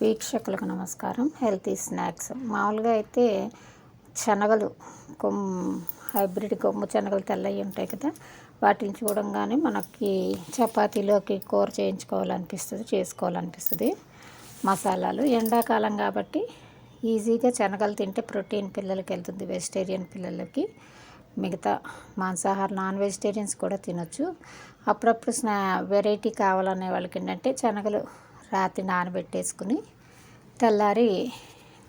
వీక్షకులకు నమస్కారం. Healthy snacks మామూలుగా అయితే శనగలు హైబ్రిడ్ కొమ్ము శనగలు తెల్లవి ఉంటాయి కదా, వాటిని చూడంగానే మనకి చపాతీలోకి కూర చేసుకోవాలనిపిస్తుంది. మసాలాలు ఎండాకాలం కాబట్టి ఈజీగా శనగలు తింటే ప్రోటీన్ పిల్లలకి వెళ్తుంది, వెజిటేరియన్ పిల్లలకి. మిగతా మాంసాహార నాన్ వెజిటేరియన్స్ కూడా తినొచ్చు. అప్పుడప్పుడు వెరైటీ కావాలనే వాళ్ళకి ఏంటంటే శనగలు రాత్రి నానబెట్టేసుకుని తెల్లారి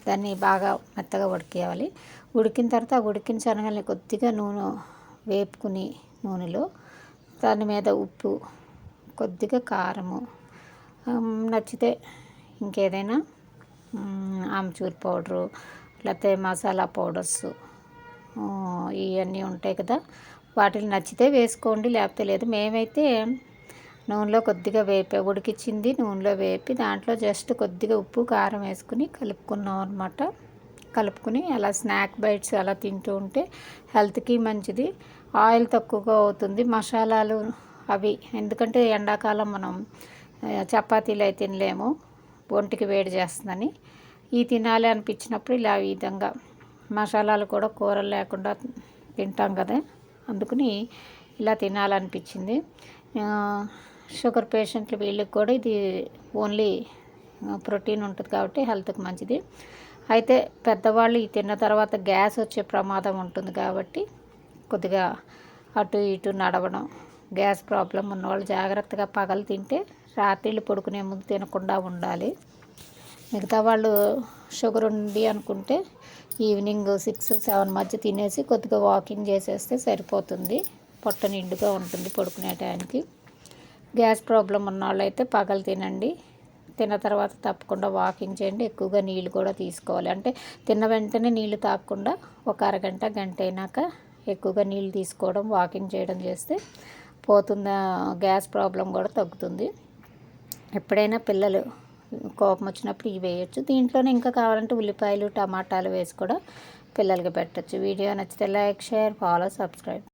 దాన్ని బాగా మెత్తగా ఉడికేయాలి. ఉడికిన తర్వాత ఆ ఉడికిన శనగల్ని కొద్దిగా నూనె వేపుకుని నూనెలో దాని మీద ఉప్పు, కొద్దిగా కారము, నచ్చితే ఇంకేదైనా ఆమ్చూర్ పౌడరు లేకపోతే మసాలా పౌడర్స్ ఇవన్నీ ఉంటాయి కదా, వాటిని నచ్చితే వేసుకోండి, లేకపోతే లేదు. మేమైతే నూనెలో కొద్దిగా ఉడికించింది నూనెలో వేపి దాంట్లో జస్ట్ కొద్దిగా ఉప్పు కారం వేసుకుని కలుపుకున్నాం అనమాట. కలుపుకుని అలా స్నాక్ బైట్స్ అలా తింటూ ఉంటే హెల్త్కి మంచిది. ఆయిల్ తక్కువగా అవుతుంది. మసాలాలు అవి ఎందుకంటే ఎండాకాలం మనం చపాతీలు అయితే తినలేము, ఒంటికి వేడి చేస్తుందని. ఈ తినాలి అనిపించినప్పుడు ఇలా ఈ విధంగా మసాలాలు కూడా కూరలు లేకుండా తింటాం కదా, అందుకని ఇలా తినాలనిపించింది. షుగర్ పేషెంట్లు వీళ్ళకి కూడా ఇది ఓన్లీ ప్రోటీన్ ఉంటుంది కాబట్టి హెల్త్కి మంచిది. అయితే పెద్దవాళ్ళు ఈ తిన్న తర్వాత గ్యాస్ వచ్చే ప్రమాదం ఉంటుంది కాబట్టి కొద్దిగా అటు ఇటు నడవడం, గ్యాస్ ప్రాబ్లం ఉన్నవాళ్ళు జాగ్రత్తగా పగలు తింటే రాత్రిళ్ళు పడుకునే ముందు తినకుండా ఉండాలి. మిగతా వాళ్ళు షుగర్ ఉంది అనుకుంటే ఈవినింగ్ 6-7 మధ్య తినేసి కొద్దిగా వాకింగ్ చేసేస్తే సరిపోతుంది. పొట్ట నిండుగా ఉంటుంది పడుకునే టైంకి. గ్యాస్ ప్రాబ్లం ఉన్న వాళ్ళు అయితే పగలు తినండి. తిన్న తర్వాత తప్పకుండా వాకింగ్ చేయండి. ఎక్కువగా నీళ్ళు కూడా తీసుకోవాలి. అంటే తిన్న వెంటనే నీళ్ళు తాగకుండా ఒక అరగంట గంట అయినాక ఎక్కువగా నీళ్ళు తీసుకోవడం, వాకింగ్ చేయడం చేస్తే పోతుంది. గ్యాస్ ప్రాబ్లం కూడా తగ్గుతుంది. ఎప్పుడైనా పిల్లలు కోపం వచ్చినప్పుడు ఇవి వేయచ్చు. దీంట్లోనే ఇంకా కావాలంటే ఉల్లిపాయలు టమాటాలు వేసి కూడా పిల్లలకి పెట్టచ్చు. వీడియో నచ్చితే లైక్, షేర్, ఫాలో, సబ్స్క్రైబ్.